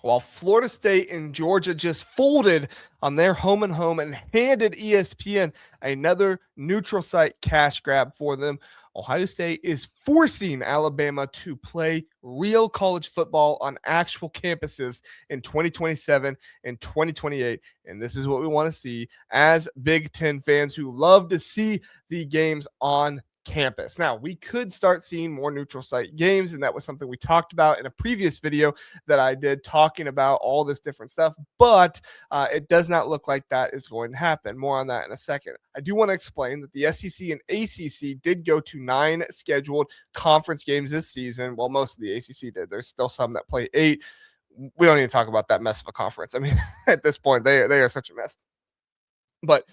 while Florida State and Georgia just folded on their home and home and handed ESPN another neutral site cash grab for them. Ohio State is forcing Alabama to play real college football on actual campuses in 2027 and 2028. And this is what we want to see as Big Ten fans who love to see the games on campus. Now, we could start seeing more neutral site games, and that was something we talked about in a previous video that I did talking about all this different stuff, but it does not look like that is going to happen. More on that in a second. I do want to explain that the SEC and ACC did go to 9 scheduled conference games this season. Well, most of the ACC did. There's still some that play 8. We don't even talk about that mess of a conference. I mean, at this point, they are such a mess. But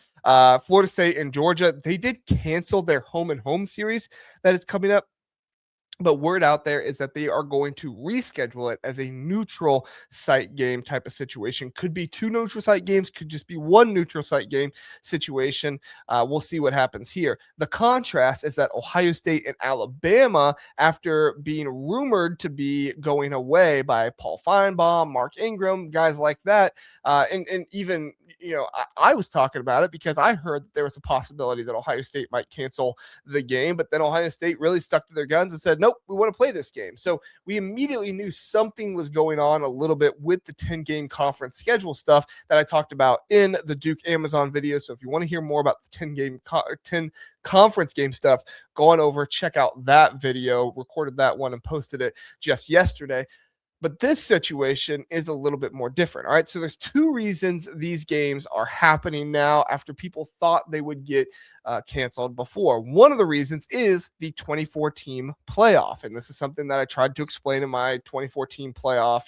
Florida State and Georgia, they did cancel their home and home series that is coming up. But word out there is that they are going to reschedule it as a neutral site game type of situation. Could be 2 neutral site games, could just be 1 neutral site game situation. We'll see what happens here. The contrast is that Ohio State and Alabama, after being rumored to be going away by Paul Feinbaum, Mark Ingram, guys like that, and even I was talking about it because I heard that there was a possibility that Ohio State might cancel the game, but then Ohio State really stuck to their guns and said, nope, we want to play this game. So we immediately knew something was going on a little bit with the 10-game conference schedule stuff that I talked about in the Duke Amazon video. So if you want to hear more about the 10 conference game stuff, go on over, check out that video, recorded that one and posted it just yesterday. But this situation is a little bit more different. All right. So there's 2 reasons these games are happening now after people thought they would get canceled before. One of the reasons is the 24-team playoff. And this is something that I tried to explain in my 24-team playoff,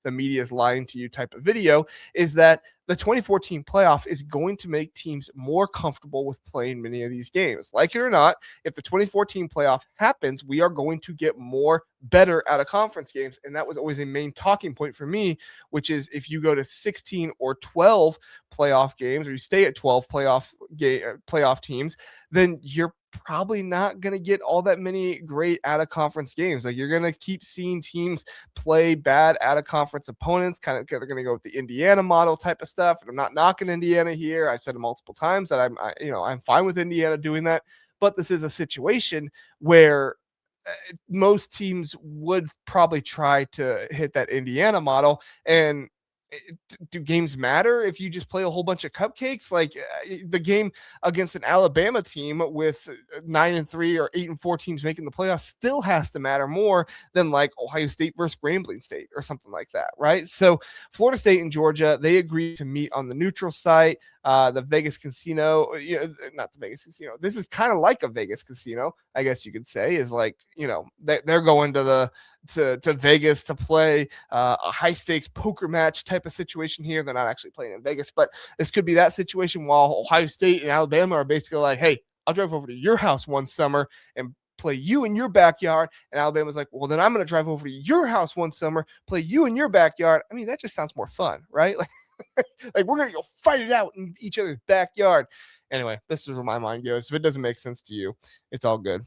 the media is lying to you type of video, is that the 24-team playoff is going to make teams more comfortable with playing many of these games. Like it or not, if the 24-team playoff happens, we are going to get more better out of conference games. And that was always a main talking point for me, which is if you go to 16 or 12 playoff games, or you stay at 12 playoff teams, then you're probably not going to get all that many great out of conference games. Like you're going to keep seeing teams play bad out of conference opponents. They're going to go with the Indiana model type of stuff. And I'm not knocking Indiana here. I've said it multiple times that I'm fine with Indiana doing that. But this is a situation where most teams would probably try to hit that Indiana model. And do games matter if you just play a whole bunch of cupcakes? Like the game against an Alabama team with 9-3 or 8-4 teams making the playoffs still has to matter more than like Ohio State versus Grambling State or something like that, right? So Florida State and Georgia, they agreed to meet on the neutral site. The Vegas casino, not the Vegas casino. This is kind of like a Vegas casino, I guess you could say, is like, they're going to Vegas to play a high stakes poker match type of situation here. They're not actually playing in Vegas, but this could be that situation while Ohio State and Alabama are basically like, hey, I'll drive over to your house one summer and play you in your backyard. And Alabama's like, well, then I'm going to drive over to your house one summer, play you in your backyard. I mean, that just sounds more fun, right? Like we're going to go fight it out in each other's backyard. Anyway, this is where my mind goes. If it doesn't make sense to you, it's all good.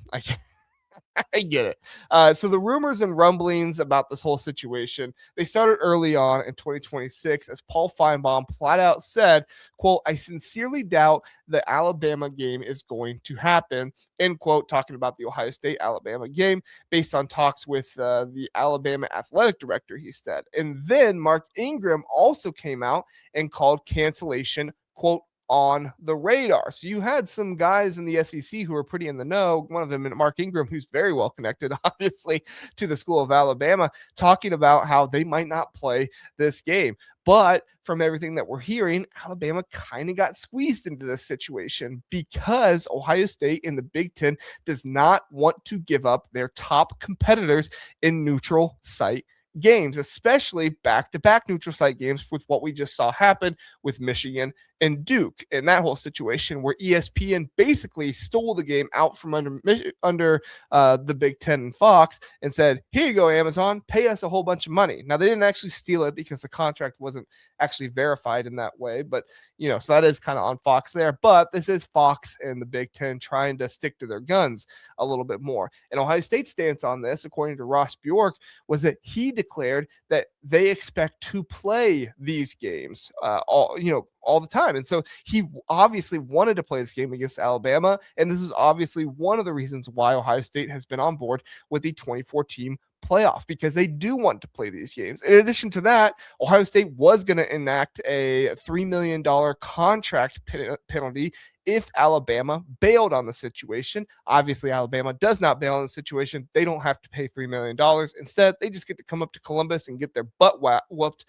I get it. So the rumors and rumblings about this whole situation, they started early on in 2026 as Paul Feinbaum flat out said, quote, I sincerely doubt the Alabama game is going to happen, end quote, talking about the Ohio State Alabama game based on talks with the Alabama athletic director, he said. And then Mark Ingram also came out and called cancellation, quote, on the radar. So you had some guys in the SEC who were pretty in the know. One of them, Mark Ingram, who's very well connected, obviously, to the School of Alabama, talking about how they might not play this game. But from everything that we're hearing, Alabama kind of got squeezed into this situation because Ohio State in the Big Ten does not want to give up their top competitors in neutral site games, especially back-to-back neutral site games with what we just saw happen with Michigan and Duke in that whole situation where ESPN basically stole the game out from under the Big Ten and Fox and said, here you go, Amazon, pay us a whole bunch of money. Now, they didn't actually steal it because the contract wasn't actually verified in that way, but, so that is kind of on Fox there. But this is Fox and the Big Ten trying to stick to their guns a little bit more. And Ohio State's stance on this, according to Ross Bjork, was that he declared that they expect to play these games all the time. And so he obviously wanted to play this game against Alabama. And this is obviously one of the reasons why Ohio State has been on board with the 24 team playoff, because they do want to play these games. In addition to that, Ohio State was going to enact a $3 million contract penalty if Alabama bailed on the situation. Obviously, Alabama does not bail on the situation. They don't have to pay $3 million. Instead, they just get to come up to Columbus and get their butt whooped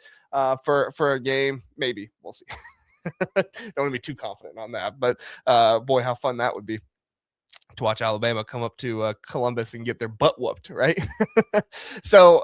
for a game. Maybe. We'll see. Don't want to be too confident on that, but boy, how fun that would be to watch Alabama come up to Columbus and get their butt whooped, right? So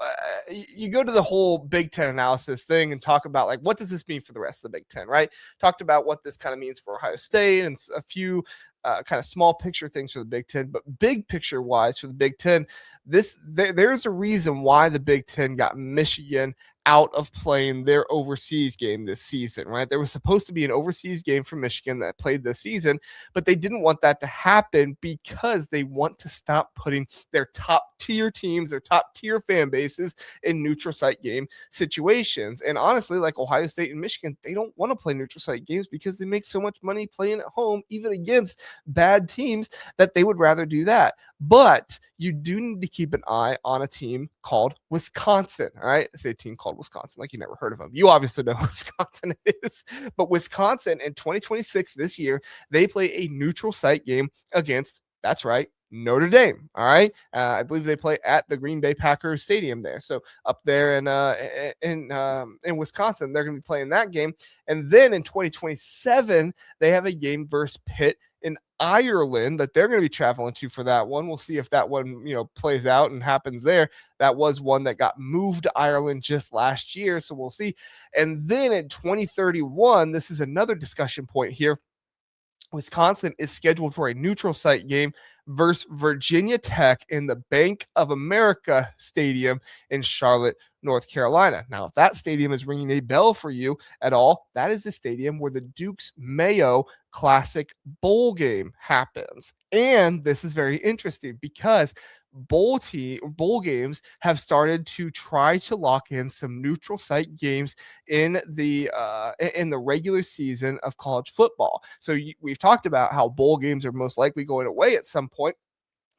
you go to the whole Big Ten analysis thing and talk about, like, what does this mean for the rest of the Big Ten, right? Talked about what this kind of means for Ohio State and a few kind of small picture things for the Big Ten, but big picture wise for the Big Ten, there's a reason why the Big Ten got Michigan out of playing their overseas game this season, right? There was supposed to be an overseas game for Michigan that played this season, but they didn't want that to happen because they want to stop putting their top tier teams, their top tier fan bases in neutral site game situations. And honestly, like Ohio State and Michigan, they don't want to play neutral site games because they make so much money playing at home, even against bad teams, that they would rather do that. But you do need to keep an eye on a team called Wisconsin. All right. I say a team called Wisconsin, like you never heard of them. You obviously know who Wisconsin is, but Wisconsin in 2026, this year, they play a neutral site game against, that's right, Notre Dame. All right. I believe they play at the Green Bay Packers Stadium there. So up there in Wisconsin, they're going to be playing that game. And then in 2027, they have a game versus Pitt in Ireland that they're going to be traveling to for that one. We'll see if that one, plays out and happens there. That was one that got moved to Ireland just last year. So we'll see. And then in 2031, this is another discussion point here. Wisconsin is scheduled for a neutral site game versus Virginia Tech in the Bank of America Stadium in Charlotte, North Carolina. Now, if that stadium is ringing a bell for you at all, that is the stadium where the Duke's Mayo Classic Bowl game happens. And this is very interesting because bowl games have started to try to lock in some neutral site games in the regular season of college football. So we've talked about how bowl games are most likely going away at some point,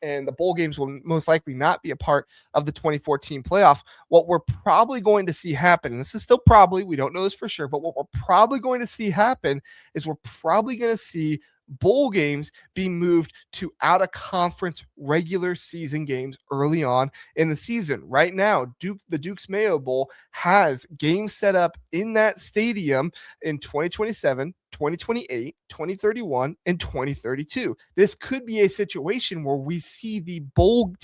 and the bowl games will most likely not be a part of the 2014 playoff. What we're probably going to see happen, and this is still probably, we don't know this for sure, but what we're probably going to see happen is we're probably going to see bowl games be moved to out of conference regular season games early on in the season. Right now, the Duke's Mayo Bowl has games set up in that stadium in 2027, 2028, 2031, and 2032. This could be a situation where we see the bowl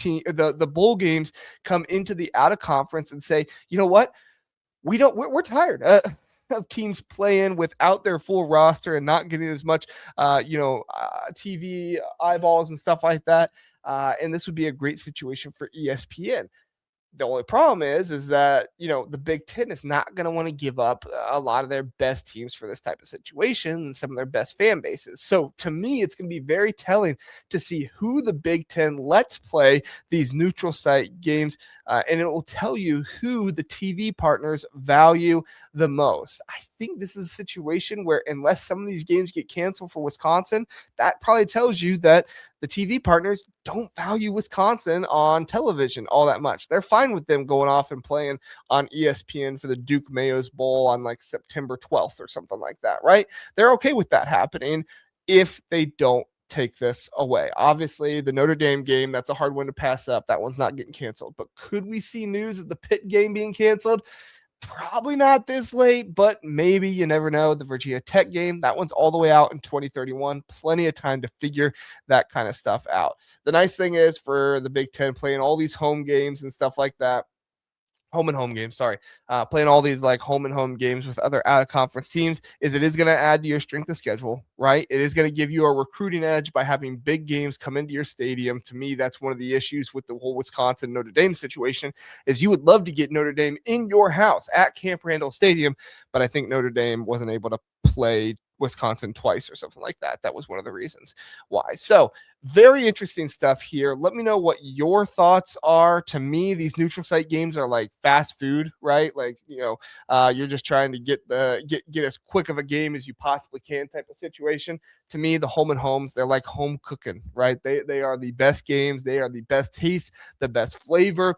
games come into the out of conference and say, you know what? We're tired of teams playing without their full roster and not getting as much, TV eyeballs and stuff like that. And this would be a great situation for ESPN. The only problem is that, the Big Ten is not going to want to give up a lot of their best teams for this type of situation and some of their best fan bases. So to me, it's going to be very telling to see who the Big Ten lets play these neutral site games. And it will tell you who the TV partners value the most. I think this is a situation where, unless some of these games get canceled for Wisconsin, that probably tells you that the TV partners don't value Wisconsin on television all that much. They're fine with them going off and playing on ESPN for the Duke Mayo's Bowl on like September 12th or something like that, right? They're okay with that happening if they don't take this away. Obviously, the Notre Dame game, that's a hard one to pass up. That one's not getting canceled. But could we see news of the Pitt game being canceled? Probably not this late, but maybe. You never know. The Virginia Tech game, that one's all the way out in 2031. Plenty of time to figure that kind of stuff out. The nice thing is, for the Big Ten playing all these home games and stuff like that, home and home games, playing all these like home and home games with other out of conference teams, is it is going to add to your strength of schedule, right? It is going to give you a recruiting edge by having big games come into your stadium. To me, that's one of the issues with the whole Wisconsin Notre Dame situation, is you would love to get Notre Dame in your house at Camp Randall Stadium, but I think Notre Dame wasn't able to play Wisconsin twice or something like that. That was one of the reasons why. So very interesting stuff here. Let me know what your thoughts are. To me, these neutral site games are like fast food, right? Like, you're just trying to get as quick of a game as you possibly can type of situation. To me, the home and homes, they're like home cooking, right? They are the best games. They are the best taste, the best flavor,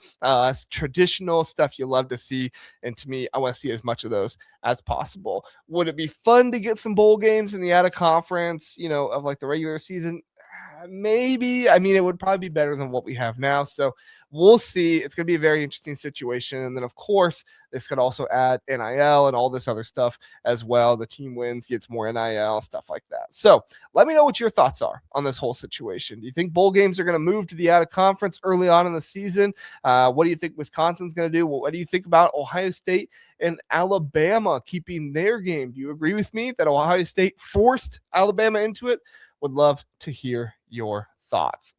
traditional stuff you love to see. And to me, I want to see as much of those as possible. Would it be fun to get some bowl games in the out of conference, of like the regular season? Maybe. I mean, it would probably be better than what we have now. So we'll see. It's going to be a very interesting situation. And then, of course, this could also add NIL and all this other stuff as well. The team wins, gets more NIL, stuff like that. So let me know what your thoughts are on this whole situation. Do you think bowl games are going to move to the out of conference early on in the season? What do you think Wisconsin's going to do? What do you think about Ohio State and Alabama keeping their game? Do you agree with me that Ohio State forced Alabama into it? Would love to hear your thoughts.